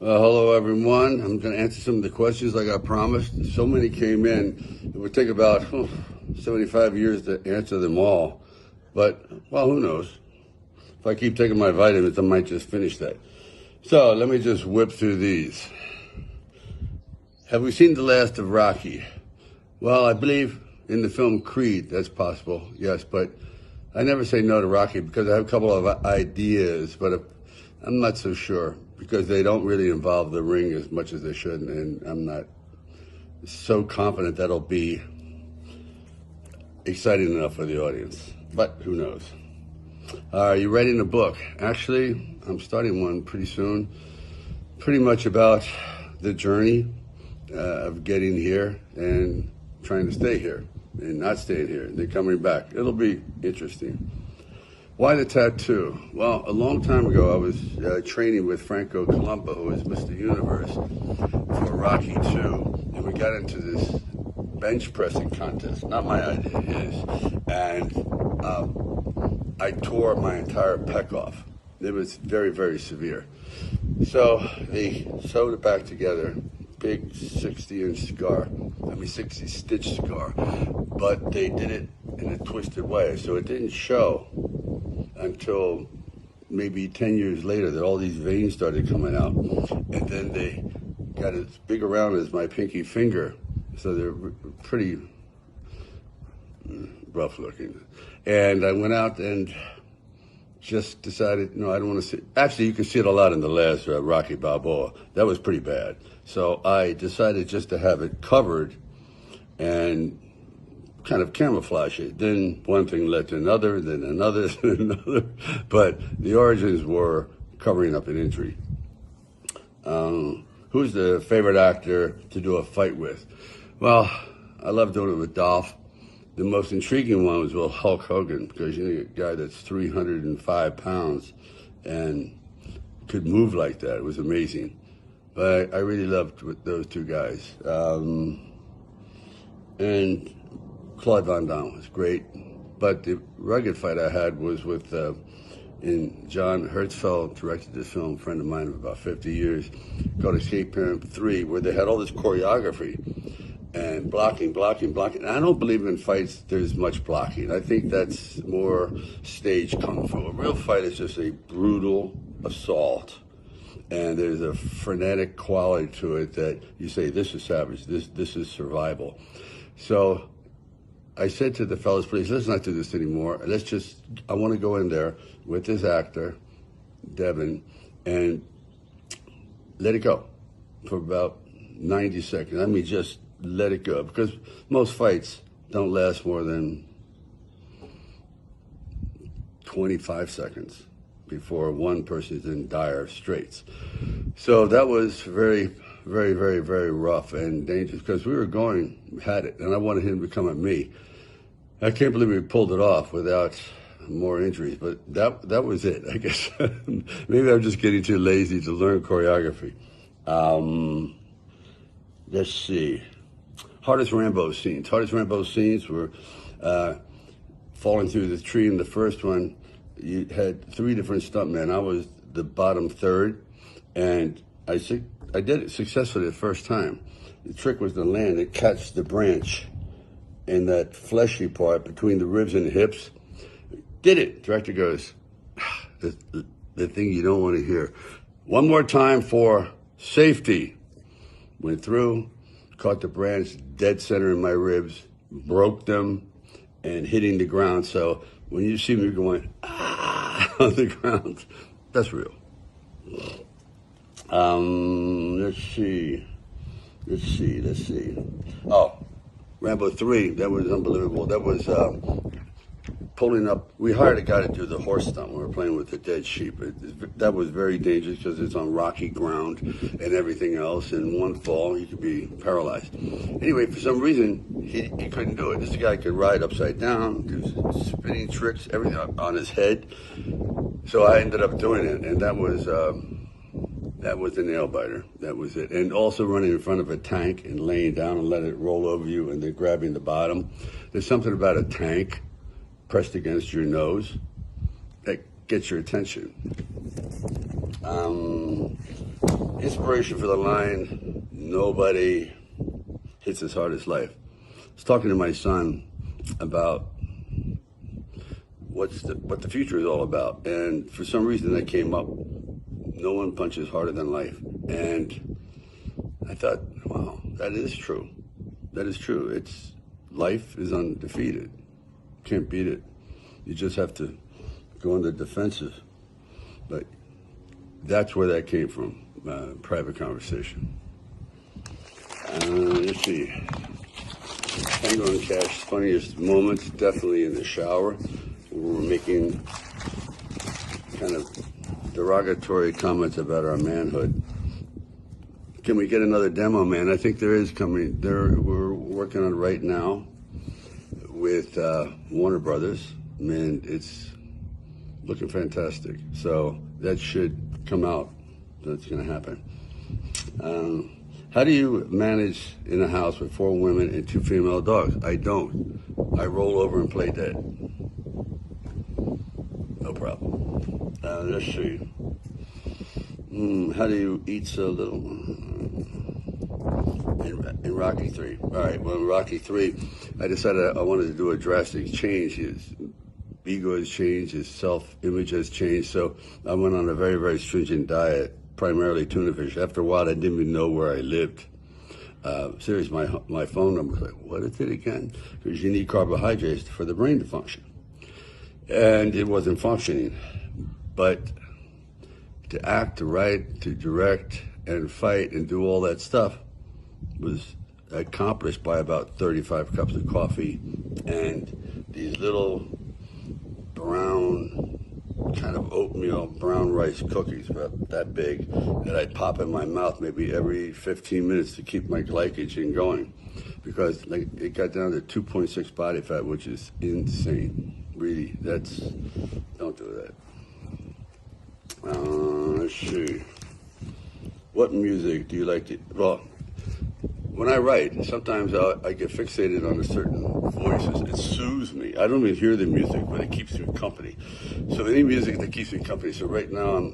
Hello, everyone. I'm going to answer some of the questions like I promised. So many came in. It would take about 75 years to answer them all. But, well, who knows? If I keep taking my vitamins, I might just finish that. So let me just whip through these. Have we seen the last of Rocky? Well, I believe in the film Creed, that's possible, yes. But I never say no to Rocky because I have a couple of ideas, but I'm not so sure, because they don't really involve the ring as much as they should, and I'm not so confident that'll be exciting enough for the audience. But who knows? Are you writing a book? Actually, I'm starting one pretty soon, pretty much about the journey of getting here and trying to stay here and not staying here and then coming back. It'll be interesting. Why the tattoo? Well, a long time ago, I was training with Franco Columbu, who is Mr. Universe, for Rocky II, and we got into this bench pressing contest. Not my idea, his. And I tore my entire pec off. It was very, very severe. So they sewed it back together. Big 60-inch scar. 60-stitch scar. But they did it in a twisted way, so it didn't show until maybe 10 years later that all these veins started coming out. And then they got as big around as my pinky finger, so they're pretty rough looking. And I went out and just decided, no, I don't want to see. Actually, you can see it a lot in the last Rocky Balboa. That was pretty bad. So I decided just to have it covered and kind of camouflage it. Then one thing led to another, then another, then another. But the origins were covering up an injury. Who's the favorite actor to do a fight with? Well, I love doing it with Dolph. The most intriguing one was Hulk Hogan, because you know, a guy that's 305 pounds and could move like that. It was amazing. But I really loved with those two guys. And Claude Van Damme was great. But the rugged fight I had was with, John Hertzfeld directed this film, a friend of mine of about 50 years, called Escape Plan 3, where they had all this choreography and blocking. And I don't believe in fights there's much blocking. I think that's more stage kung fu. A real fight is just a brutal assault. And there's a frenetic quality to it that you say, this is savage, this is survival. So I said to the fellas, please, let's not do this anymore. I want to go in there with this actor, Devin, and let it go for about 90 seconds. Just let it go, because most fights don't last more than 25 seconds before one person is in dire straits. So that was very, very, very, very rough and dangerous, because we had it, and I wanted him to come at me. I can't believe we pulled it off without more injuries, but that was it, I guess. Maybe I'm just getting too lazy to learn choreography. Let's see. Hardest Rambo scenes. Hardest Rambo scenes were falling through the tree in the first one. You had 3 different stuntmen. I was the bottom third, and I did it successfully the first time. The trick was to land and catch the branch in that fleshy part between the ribs and the hips. Did it. Director goes, the thing you don't want to hear. One more time for safety. Went through, caught the branch dead center in my ribs, broke them, and hitting the ground. So when you see me going, on the ground, that's real. Let's see. Oh, Rambo 3, that was unbelievable. That was pulling up. We hired a guy to do the horse stunt. We were playing with the dead sheep. That was very dangerous because it's on rocky ground and everything else. And one fall, he could be paralyzed. Anyway, for some reason, he couldn't do it. This guy could ride upside down, do spinning tricks, everything on his head. So I ended up doing it, and that was the nail biter. That was it. And also running in front of a tank and laying down and let it roll over you and then grabbing the bottom. There's something about a tank pressed against your nose that gets your attention. Inspiration for the line, nobody hits as hard as life. I was talking to my son about what the future is all about, and for some reason that came up. No one punches harder than life. And I thought, wow, that is true. That is true. Life is undefeated. Can't beat it. You just have to go on the defensive. But that's where that came from. Private conversation. Let's see. Tango and Cash's funniest moments, definitely in the shower. We were making kind of derogatory comments about our manhood. Can we get another demo, man? I think there is coming. We're working on it right now with Warner Brothers, and it's looking fantastic. So that should come out. That's going to happen. How do you manage in a house with 4 women and 2 female dogs? I don't. I roll over and play dead. No problem. Let's see. How do you eat so little? In Rocky 3. All right, well, in Rocky 3, I decided I wanted to do a drastic change. His ego has changed, his self-image has changed, so I went on a very, very stringent diet, primarily tuna fish. After a while, I didn't even know where I lived. Seriously, my phone number was like, what is it again? Because you need carbohydrates for the brain to function. And it wasn't functioning. But to act, to write, to direct, and fight, and do all that stuff was accomplished by about 35 cups of coffee and these little brown, kind of oatmeal, brown rice cookies, about that big, that I'd pop in my mouth maybe every 15 minutes to keep my glycogen going. Because it got down to 2.6 body fat, which is insane. Really, don't do that. Let's see. What music do you like to, well, when I write, sometimes I get fixated on a certain voice. It soothes me. I don't even hear the music, but it keeps me company. So any music that keeps me company. So right now I'm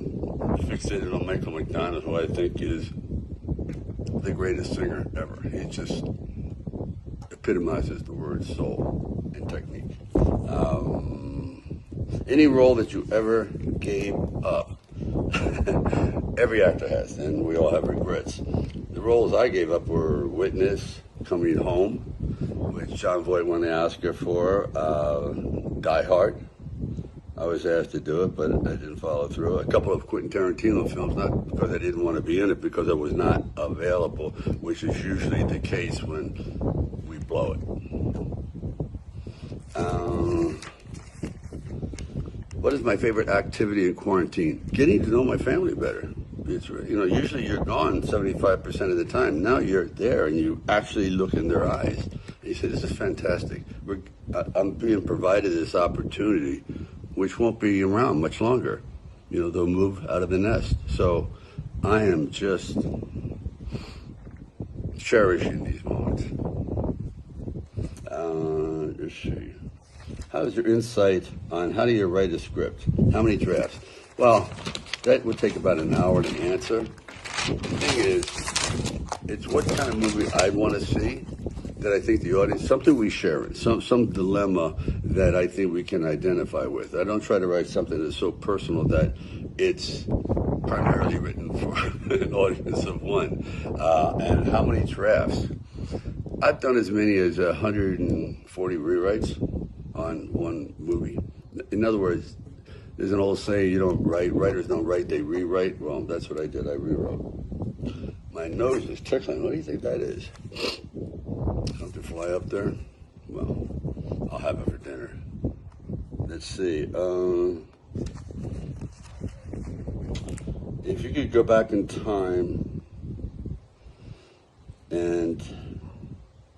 fixated on Michael McDonald, who I think is the greatest singer ever. He just epitomizes the word soul and technique. Any role that you ever gave up. Every actor has, and we all have regrets. The roles I gave up were Witness, Coming Home, which John Voight won the Oscar for, Die Hard. I was asked to do it, but I didn't follow through. A couple of Quentin Tarantino films, not because I didn't want to be in it, because I was not available, which is usually the case when we blow it. What is my favorite activity in quarantine? Getting to know my family better. Usually you're gone 75% of the time. Now you're there and you actually look in their eyes. And you say, this is fantastic. I'm being provided this opportunity, which won't be around much longer. They'll move out of the nest. So I am just cherishing these moments. Let's see. How is your insight on how do you write a script? How many drafts? Well, that would take about an hour to answer. The thing is, it's what kind of movie I want to see that I think the audience, something we share in, some dilemma that I think we can identify with. I don't try to write something that's so personal that it's primarily written for an audience of one. And how many drafts? I've done as many as 140 rewrites on one movie. In other words, there's an old saying, writers don't write, they rewrite. Well, that's what I did, I rewrote. My nose is tickling. What do you think that is? Something fly up there? Well, I'll have it for dinner. Let's see. If you could go back in time and,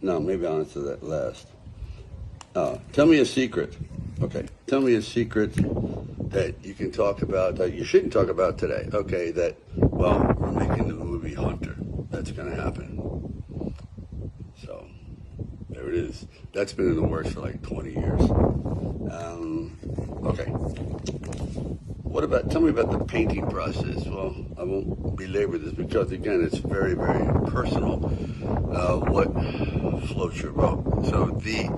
no, maybe I'll answer that last. Tell me a secret. Okay, tell me a secret that you can talk about, that you shouldn't talk about today. Okay, we're making the movie Hunter. That's going to happen. So, there it is. That's been in the works for like 20 years. Okay. tell me about the painting process. Well, I won't belabor this because, again, it's very, very personal, what floats your boat. So the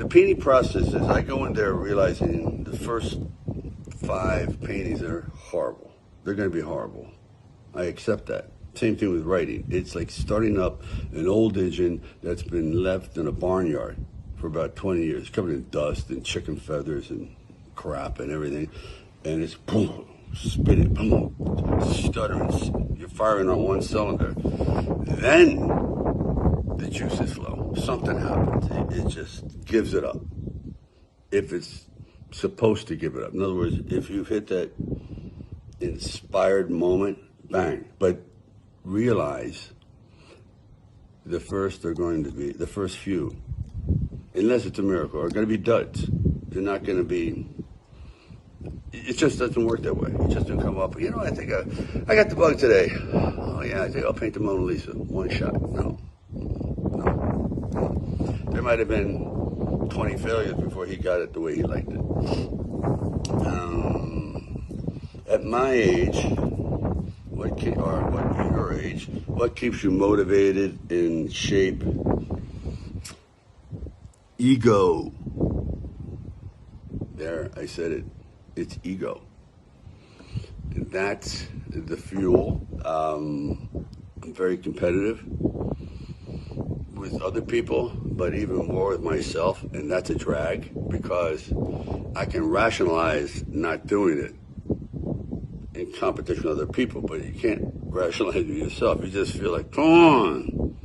painting process is I go in there realizing the first 5 paintings are horrible. They're going to be horrible. I accept that. Same thing with writing. It's like starting up an old engine that's been left in a barnyard for about 20 years, covered in dust and chicken feathers and crap and everything. And it's boom, spinning, boom, stuttering. You're firing on one cylinder. Then the juices flow. Something happens. It just gives it up. If it's supposed to give it up. In other words, if you've hit that inspired moment, bang. But realize the first few, unless it's a miracle, are going to be duds. They're not going to be. It just doesn't work that way. It just doesn't come up. You know, I think I got the bug today. Oh yeah, I think I'll paint the Mona Lisa. One shot. No. There might have been 20 failures before he got it the way he liked it. At my age, your age, what keeps you motivated, in shape? Ego. There, I said it. It's ego. That's the fuel. I'm very competitive with other people, but even more with myself, and that's a drag because I can rationalize not doing it in competition with other people, but you can't rationalize it yourself. You just feel like, come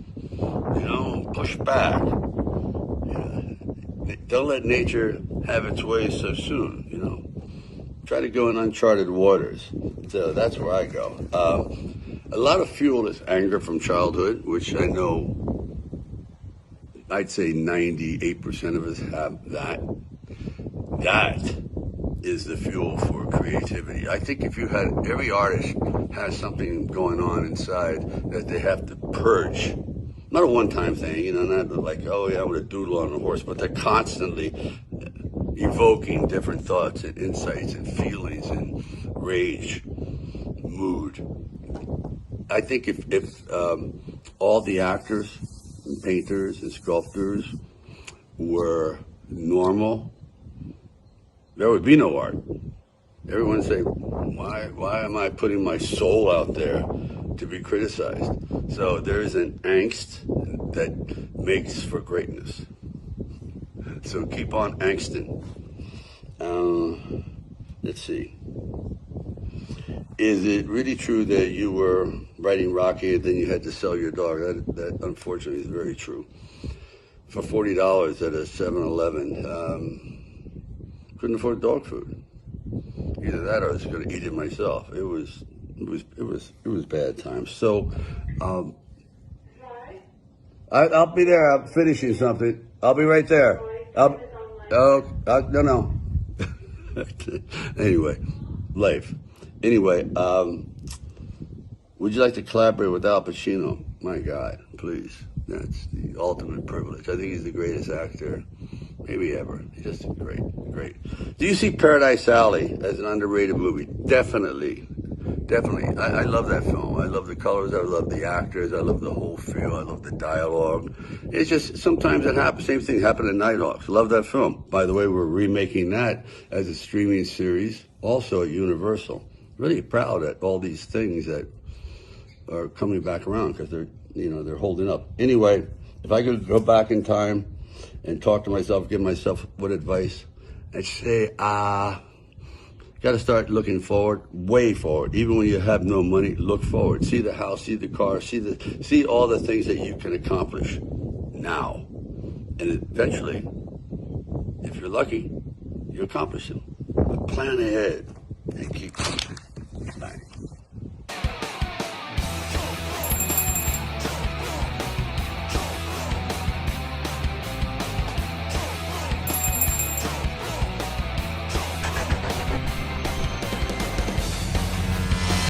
on, push back. Don't let nature have its way so soon, Try to go in uncharted waters. So that's where I go. A lot of fuel is anger from childhood, which I know I'd say 98% of us have that. That is the fuel for creativity. I think every artist has something going on inside that they have to purge. Not a one-time thing, not like, oh yeah, I'm going to doodle on a horse, but they're constantly evoking different thoughts and insights and feelings and rage, mood. I think if all the actors and painters and sculptors were normal, there would be no art. Everyone would say, why am I putting my soul out there to be criticized? So there is an angst that makes for greatness. So keep on angsting. Let's see. Is it really true that you were writing Rocky and then you had to sell your dog? That unfortunately is very true. For $40 at a 7-Eleven, couldn't afford dog food. Either that or I was going to eat it myself. It was bad times. So, I'll be there. I'm finishing something. I'll be right there. No. Anyway, life. Anyway, would you like to collaborate with Al Pacino? My God, please. That's the ultimate privilege. I think he's the greatest actor maybe ever. He's just great. Do you see Paradise Alley as an underrated movie? Definitely. I love that film. I love the colors. I love the actors. I love the whole feel. I love the dialogue. It's just sometimes it happens. Same thing happened in Nighthawks. Love that film. By the way, we're remaking that as a streaming series, also at Universal. Really proud at all these things that are coming back around because they're holding up. Anyway, if I could go back in time and talk to myself, give myself what advice, I'd say, got to start looking forward, way forward. Even when you have no money, look forward. See the house, see the car, see all the things that you can accomplish now. And eventually, if you're lucky, you accomplish them. But plan ahead and keep pushing. Bye.